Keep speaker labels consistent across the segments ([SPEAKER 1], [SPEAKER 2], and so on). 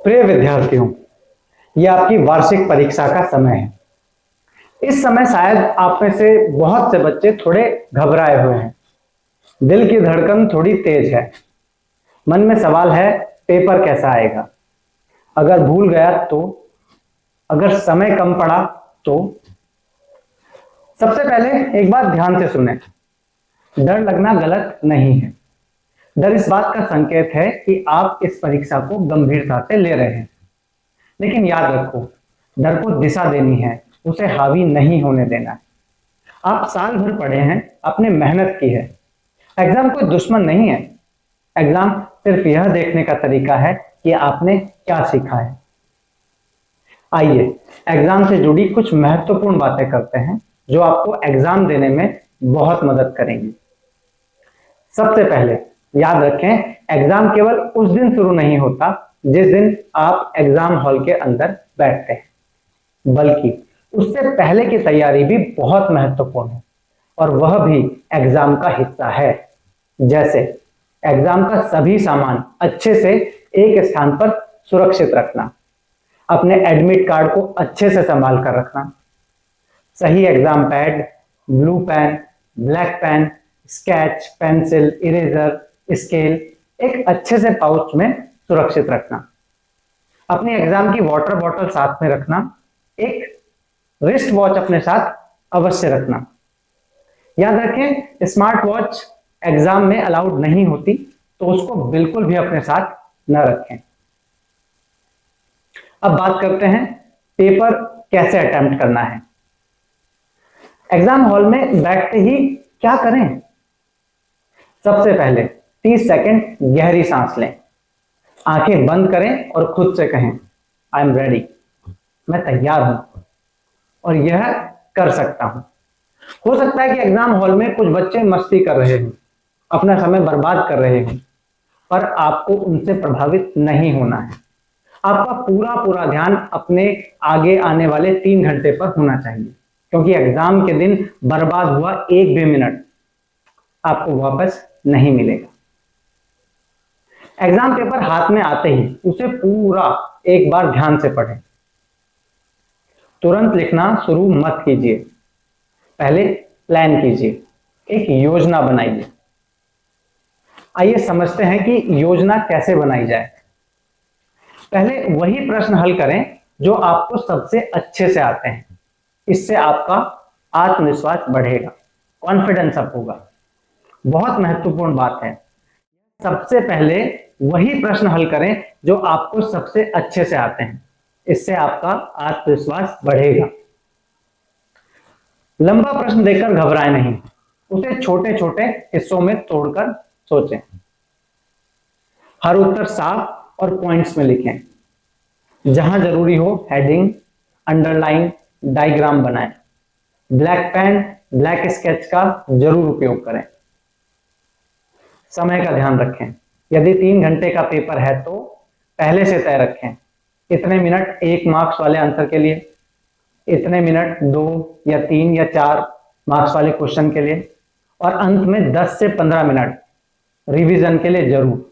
[SPEAKER 1] प्रिय विद्यार्थियों, यह आपकी वार्षिक परीक्षा का समय है। इस समय शायद आप में से बहुत से बच्चे थोड़े घबराए हुए हैं। दिल की धड़कन थोड़ी तेज है। मन में सवाल है, पेपर कैसा आएगा? अगर भूल गया तो? अगर समय कम पड़ा तो? सबसे पहले एक बात ध्यान से सुने। डर लगना गलत नहीं है। डर इस बात का संकेत है कि आप इस परीक्षा को गंभीरता से ले रहे हैं। लेकिन याद रखो, डर को दिशा देनी है, उसे हावी नहीं होने देना है। आप साल भर पढ़े हैं, आपने मेहनत की है। एग्जाम कोई दुश्मन नहीं है। एग्जाम सिर्फ यह देखने का तरीका है कि आपने क्या सीखा है। आइए एग्जाम से जुड़ी कुछ महत्वपूर्ण बातें करते हैं जो आपको एग्जाम देने में बहुत मदद करेंगी। सबसे पहले याद रखें, एग्जाम केवल उस दिन शुरू नहीं होता जिस दिन आप एग्जाम हॉल के अंदर बैठते हैं, बल्कि उससे पहले की तैयारी भी बहुत महत्वपूर्ण है और वह भी एग्जाम का हिस्सा है। जैसे एग्जाम का सभी सामान अच्छे से एक स्थान पर सुरक्षित रखना, अपने एडमिट कार्ड को अच्छे से संभाल कर रखना, सही exam pad, blue pen, black pen, sketch, pencil, eraser, scale एक अच्छे से पाउच में सुरक्षित रखना, अपनी एग्जाम की वाटर बॉटल साथ में रखना, एक रिस्ट वॉच अपने साथ अवश्य रखना। याद रखें, स्मार्ट वॉच एग्जाम में अलाउड नहीं होती, तो उसको बिल्कुल भी अपने साथ न रखें। अब बात करते हैं पेपर कैसे अटेम्प्ट करना है। एग्जाम हॉल में बैठते ही क्या करें? सबसे पहले 30 सेकंड गहरी सांस लें, आंखें बंद करें और खुद से कहें, आई एम रेडी, मैं तैयार हूं और यह कर सकता हूं। हो सकता है कि एग्जाम हॉल में कुछ बच्चे मस्ती कर रहे हों, अपना समय बर्बाद कर रहे हों, पर आपको उनसे प्रभावित नहीं होना है। आपका पूरा पूरा ध्यान अपने आगे आने वाले 3 घंटे पर होना चाहिए, क्योंकि एग्जाम के दिन बर्बाद हुआ एक भी मिनट आपको वापस नहीं मिलेगा। एग्जाम पेपर हाथ में आते ही उसे पूरा एक बार ध्यान से पढ़ें। तुरंत लिखना शुरू मत कीजिए, पहले प्लान कीजिए, एक योजना बनाइए। आइए समझते हैं कि योजना कैसे बनाई जाए। पहले वही प्रश्न हल करें जो आपको सबसे अच्छे से आते हैं। इससे आपका आत्मविश्वास बढ़ेगा, कॉन्फिडेंस अप होगा। बहुत महत्वपूर्ण बात है, सबसे पहले वही प्रश्न हल करें जो आपको सबसे अच्छे से आते हैं। इससे आपका आत्मविश्वास बढ़ेगा। लंबा प्रश्न देखकर घबराएं नहीं, उसे छोटे छोटे हिस्सों में तोड़कर सोचें। हर उत्तर साफ और पॉइंट्स में लिखें। जहां जरूरी हो हेडिंग, अंडरलाइन, डायग्राम बनाएं। ब्लैक पेन, ब्लैक स्केच का जरूर उपयोग करें। समय का ध्यान रखें। यदि 3 घंटे का पेपर है तो पहले से तय रखें, इतने मिनट 1 मार्क्स वाले आंसर के लिए, इतने मिनट 2 या 3 या 4 मार्क्स वाले क्वेश्चन के लिए, और अंत में 10 से 15 मिनट रिवीजन के लिए जरूर।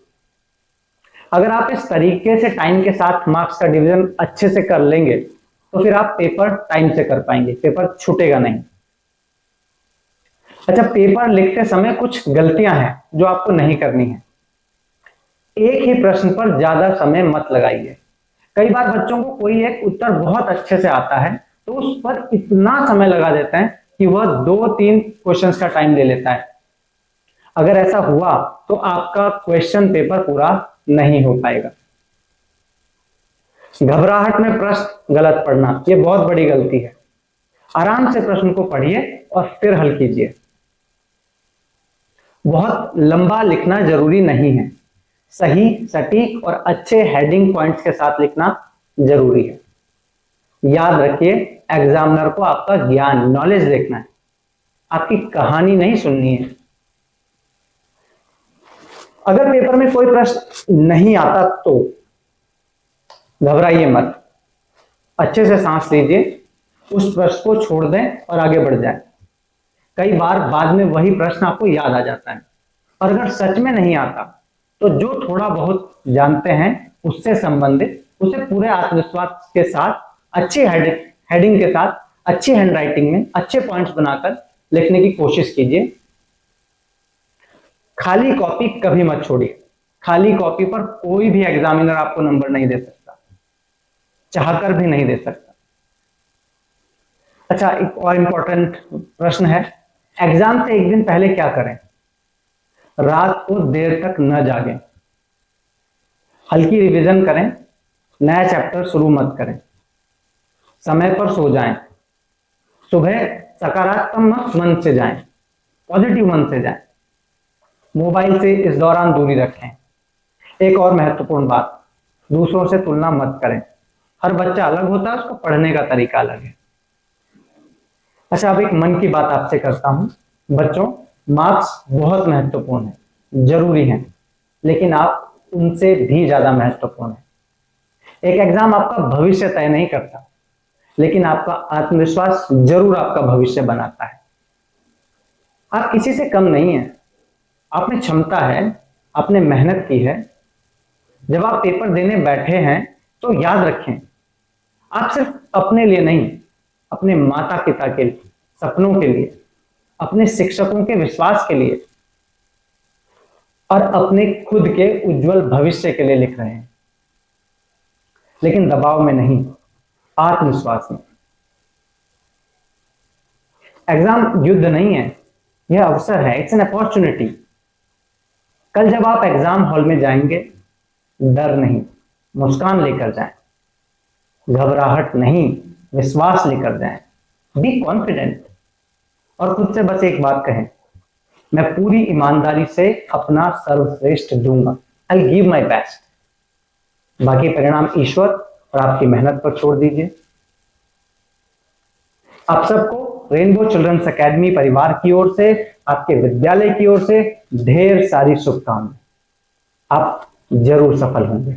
[SPEAKER 1] अगर आप इस तरीके से टाइम के साथ मार्क्स का डिवीजन अच्छे से कर लेंगे तो फिर आप पेपर टाइम से कर पाएंगे, पेपर छूटेगा नहीं। अच्छा, पेपर लिखते समय कुछ गलतियां हैं जो आपको नहीं करनी है। एक ही प्रश्न पर ज्यादा समय मत लगाइए। कई बार बच्चों को कोई एक उत्तर बहुत अच्छे से आता है तो उस पर इतना समय लगा देते हैं कि वह 2-3 क्वेश्चंस का टाइम ले लेता है। अगर ऐसा हुआ तो आपका क्वेश्चन पेपर पूरा नहीं हो पाएगा। घबराहट में प्रश्न गलत पढ़ना, यह बहुत बड़ी गलती है। आराम से प्रश्न को पढ़िए और फिर हल कीजिए। बहुत लंबा लिखना जरूरी नहीं है, सही, सटीक और अच्छे हेडिंग पॉइंट्स के साथ लिखना जरूरी है। याद रखिए, एग्जामिनर को आपका ज्ञान, नॉलेज देखना है, आपकी कहानी नहीं सुननी है। अगर पेपर में कोई प्रश्न नहीं आता तो घबराइए मत, अच्छे से सांस लीजिए, उस प्रश्न को छोड़ दें और आगे बढ़ जाएं। कई बार बाद में वही प्रश्न आपको याद आ जाता है। और अगर सच में नहीं आता तो जो थोड़ा बहुत जानते हैं उससे संबंधित उसे पूरे आत्मविश्वास के साथ, अच्छी हेडिंग के साथ, अच्छी हैंडराइटिंग में अच्छे पॉइंट्स बनाकर लिखने की कोशिश कीजिए। खाली कॉपी कभी मत छोड़िए। खाली कॉपी पर कोई भी एग्जामिनर आपको नंबर नहीं दे सकता, चाहकर भी नहीं दे सकता। अच्छा, एक और इंपॉर्टेंट प्रश्न है, एग्जाम से एक दिन पहले क्या करें? रात को देर तक न जागें, हल्की रिवीजन करें, नया चैप्टर शुरू मत करें, समय पर सो जाएं, सुबह सकारात्मक मन से जाएं, पॉजिटिव मन से जाएं, मोबाइल से इस दौरान दूरी रखें। एक और महत्वपूर्ण बात, दूसरों से तुलना मत करें। हर बच्चा अलग होता है, उसको पढ़ने का तरीका अलग है। अच्छा, अब एक मन की बात आपसे करता हूं। बच्चों, मार्क्स बहुत महत्वपूर्ण है, जरूरी है, लेकिन आप उनसे भी ज्यादा महत्वपूर्ण है। एक एग्जाम आपका भविष्य तय नहीं करता, लेकिन आपका आत्मविश्वास जरूर आपका भविष्य बनाता है। आप किसी से कम नहीं है, आप में क्षमता है, आपने मेहनत की है। जब आप पेपर देने बैठे हैं तो याद रखें, आप सिर्फ अपने लिए नहीं, अपने माता पिता के सपनों के लिए, अपने शिक्षकों के विश्वास के लिए और अपने खुद के उज्जवल भविष्य के लिए लिख रहे हैं। लेकिन दबाव में नहीं, आत्मविश्वास में। एग्जाम युद्ध नहीं है, यह अवसर है, इट्स एन अपॉर्चुनिटी। कल जब आप एग्जाम हॉल में जाएंगे, डर नहीं, मुस्कान लेकर जाएं, घबराहट नहीं, विश्वास लेकर जाएं, बी कॉन्फिडेंट। और खुद से बस एक बात कहें, मैं पूरी ईमानदारी से अपना सर्वश्रेष्ठ दूंगा, आई गिव माई बेस्ट। बाकी परिणाम ईश्वर और आपकी मेहनत पर छोड़ दीजिए। आप सबको रेनबो चिल्ड्रंस एकेडमी परिवार की ओर से, आपके विद्यालय की ओर से ढेर सारी शुभकामनाएं। आप जरूर सफल होंगे।